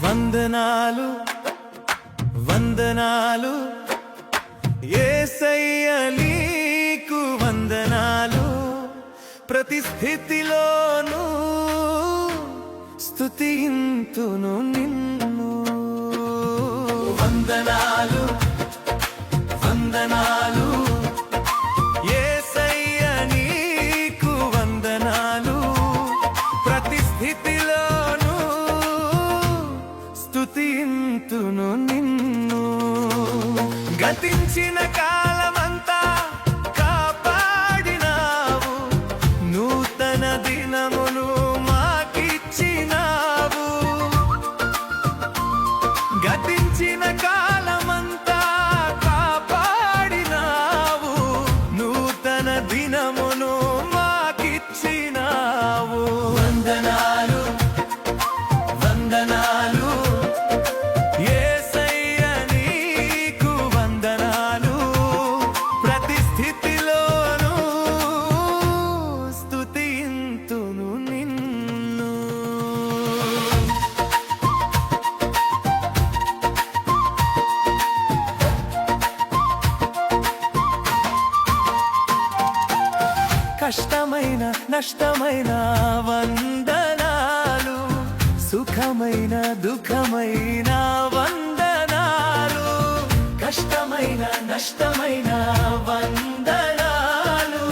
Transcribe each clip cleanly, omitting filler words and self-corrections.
వందనాలు వందనాలు యేసయ్య నీకు వందనాలు, ప్రతి స్థితిలోనూ స్తుతింతును నిన్ను. వందనాలు వందనాలు యేసయ్య నీకు వందనాలు, ప్రతి స్థితిలోనూ స్తుతింతును నిన్ను. గతించిన కాలమంతా కాపాడినావు, నూతన దినమును మాకిచ్చినావు. గతించిన కాలమంతా కాపాడినావు, నూతన దినమును మాకిచ్చినావు. వందనాలు వందనాలు యేసయ్య నీకు వందనాలు, ప్రతి స్థితిలోనూ స్తుతింతును నిన్ను. కష్టమైన నష్టమైన వందనాలు, సుఖమైన దుఃఖమైన వందనాలు. కష్టమైన నష్టమైన వందనాలు,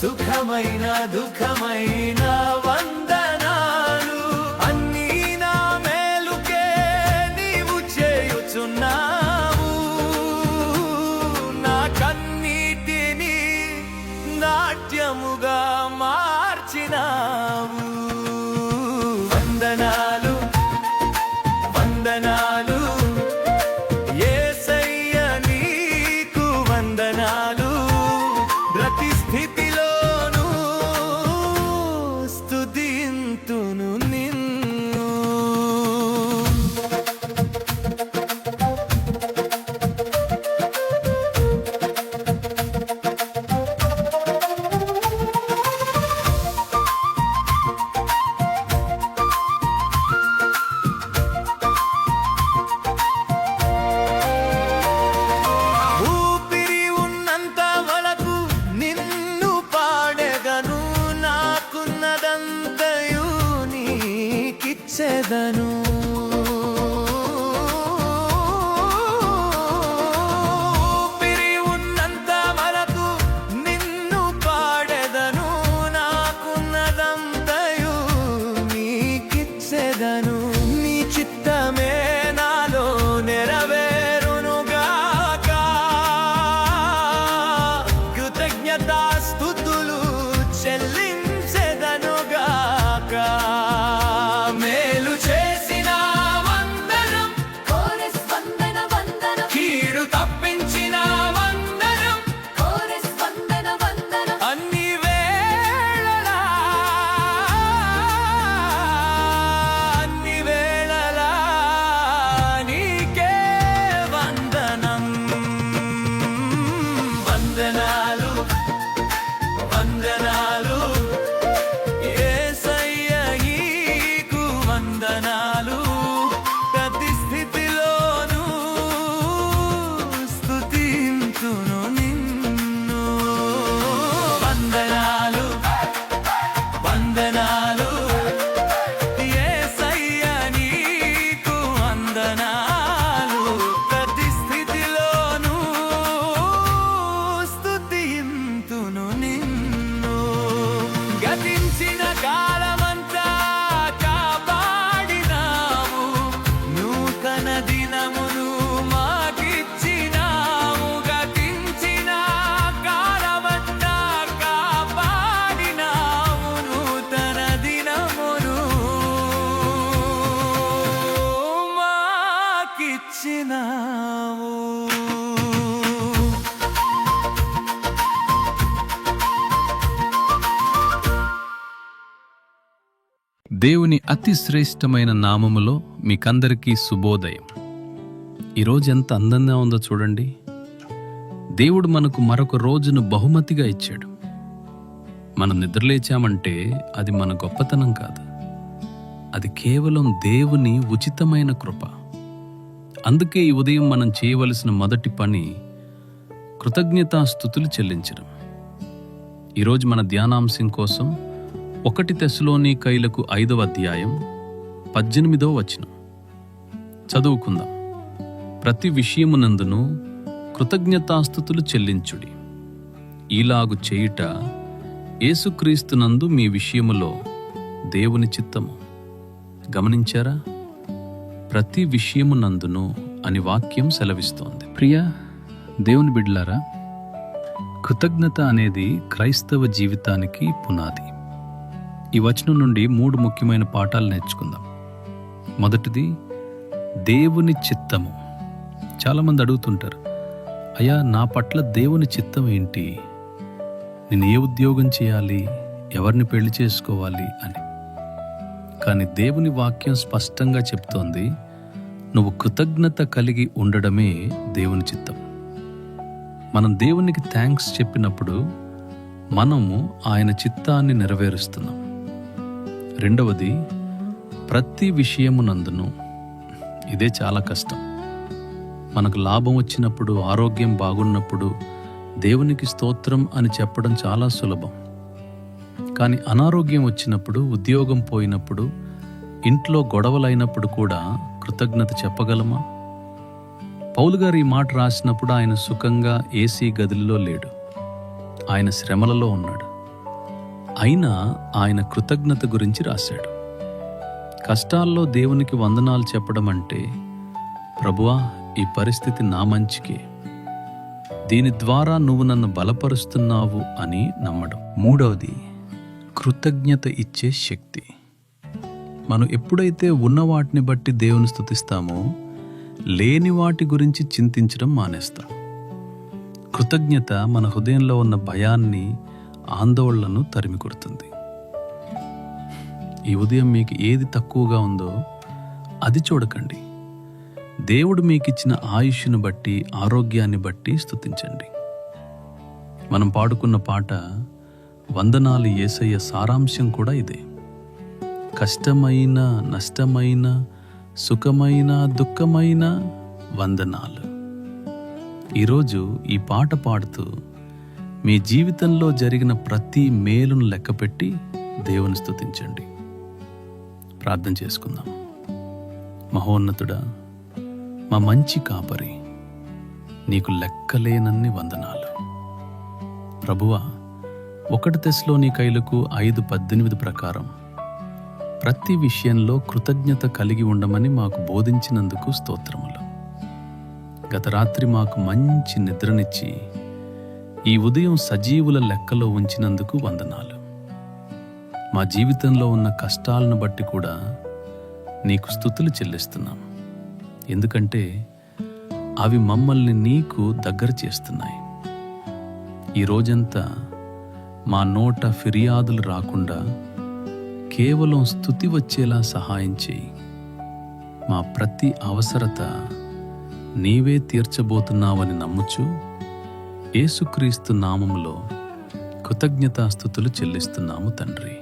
సుఖమైన దుఃఖమైన వందనాలు. అన్నీ నా మేలుకే నీవు చేయుచున్నావు, నా కన్నీటిని నాట్యముగా మార్చినావు. వందనాలు వందనాలు యేసయ్య నీకు వందనాలు, ప్రతి స్థితిలోనూ స్తుతింతును నిన్ను. చెదను ఊపిరి ఉన్నంత వరకు నిన్ను పాడెదను, నాకున్నదంతయు నీకిచ్చెదను. నీ చిత్తమే నాలో నెరవేరునుగాక, కృతజ్ఞతాస్తుతులు చెల్లించెదనుగాక. దేవుని అతి శ్రేష్టమైన నామములో మీకందరికీ శుభోదయం. ఈరోజు ఎంత అందంగా ఉందో చూడండి. దేవుడు మనకు మరొక రోజును బహుమతిగా ఇచ్చాడు. మనం నిద్రలేచామంటే అది మన గొప్పతనం కాదు, అది కేవలం దేవుని ఉచితమైన కృప. అందుకే ఈ ఉదయం మనం చేయవలసిన మొదటి పని కృతజ్ఞతాస్తుతులు చెల్లించడం. ఈరోజు మన ధ్యానాంశం కోసం 1 తెస్సలోనికైలకు 5వ అధ్యాయం 18వ వచనం చదువుకుందాం. ప్రతి విషయమునందును కృతజ్ఞతాస్తుతులు చెల్లించుడి, ఈలాగు చేయుట యేసుక్రీస్తునందు మీ విషయములో దేవుని చిత్తము. గమనించారా? ప్రతి విషయమునందును అని వాక్యం సెలవిస్తోంది. ప్రియ దేవుని బిడ్డలారా, కృతజ్ఞత అనేది క్రైస్తవ జీవితానికి పునాది. ఈ వచనం నుండి 3 ముఖ్యమైన పాఠాలు నేర్చుకుందాం. మొదటిది, దేవుని చిత్తము. చాలామంది అడుగుతుంటారు, అయ్యా నా పట్ల దేవుని చిత్తం ఏంటి? నేను ఏ ఉద్యోగం చేయాలి, ఎవరిని పెళ్లి చేసుకోవాలి అని. కానీ దేవుని వాక్యం స్పష్టంగా చెప్తోంది, నువ్వు కృతజ్ఞత కలిగి ఉండడమే దేవుని చిత్తం. మనం దేవునికి థ్యాంక్స్ చెప్పినప్పుడు మనము ఆయన చిత్తాన్ని నెరవేరుస్తున్నాం. రెండవది, ప్రతి విషయమునందును. ఇదే చాలా కష్టం. మనకు లాభం వచ్చినప్పుడు, ఆరోగ్యం బాగున్నప్పుడు దేవునికి స్తోత్రం అని చెప్పడం చాలా సులభం. కానీ అనారోగ్యం వచ్చినప్పుడు, ఉద్యోగం పోయినప్పుడు, ఇంట్లో గొడవలైనప్పుడు కూడా కృతజ్ఞత చెప్పగలమా? పౌలు గారు ఈ మాట రాసినప్పుడు ఆయన సుఖంగా ఏసీ గదిలో లేడు, ఆయన శ్రమలలో ఉన్నాడు. అయినా ఆయన కృతజ్ఞత గురించి రాశాడు. కష్టాల్లో దేవునికి వందనాలు చెప్పడం అంటే, ప్రభువా ఈ పరిస్థితి నా మంచికే, దీని ద్వారా నువ్వు నన్ను బలపరుస్తున్నావు అని నమ్మడం. మూడవది, కృతజ్ఞత ఇచ్చే శక్తి. మనం ఎప్పుడైతే ఉన్న వాటిని బట్టి దేవుని స్తుతిస్తామో, లేని వాటి గురించి చింతించడం మానేస్తాం. కృతజ్ఞత మన హృదయంలో ఉన్న భయాన్ని, ఆందోళనను తరిమి కొడుతుంది. ఈ ఉదయం మీకు ఏది తక్కువగా ఉందో అది చూడకండి. దేవుడు మీకిచ్చిన ఆయుష్ను బట్టి, ఆరోగ్యాన్ని బట్టి స్తుతించండి. మనం పాడుకున్న పాట వందనాలు యేసయ్య సారాంశం కూడా ఇదే. కష్టమైన, నష్టమైన, సుఖమైన, దుఃఖమైన వందనాలు. ఈరోజు ఈ పాట పాడుతూ మీ జీవితంలో జరిగిన ప్రతి మేలును లెక్కపెట్టి దేవుని స్తుతించండి. ప్రార్థన చేసుకుందాం. మహోన్నతుడా, మా మంచి కాపరి, నీకు లెక్కలేనన్ని వందనాలు. ప్రభువా, 1 తెస్సలోనికైలకు 5:18 ప్రకారం ప్రతి విషయంలో కృతజ్ఞత కలిగి ఉండమని మాకు బోధించినందుకు స్తోత్రములు. గత రాత్రి మాకు మంచి నిద్రనిచ్చి ఈ ఉదయం సజీవుల లెక్కలో ఉంచినందుకు వందనాలు. మా జీవితంలో ఉన్న కష్టాలను బట్టి కూడా నీకు స్తుతులు చెల్లిస్తున్నాం. ఎందుకంటే అవి మమ్మల్ని నీకు దగ్గర చేస్తున్నాయి. ఈ రోజంతా మా నోట ఫిర్యాదులు రాకుండా కేవలం స్తుతి వచ్చేలా సహాయం చేయి. మా ప్రతి అవసరత నీవే తీర్చబోతున్నావని నమ్ముచు యేసుక్రీస్తు నామములో కృతజ్ఞతాస్తుతులు చెల్లిస్తున్నాము తండ్రి.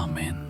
ఆమేన్.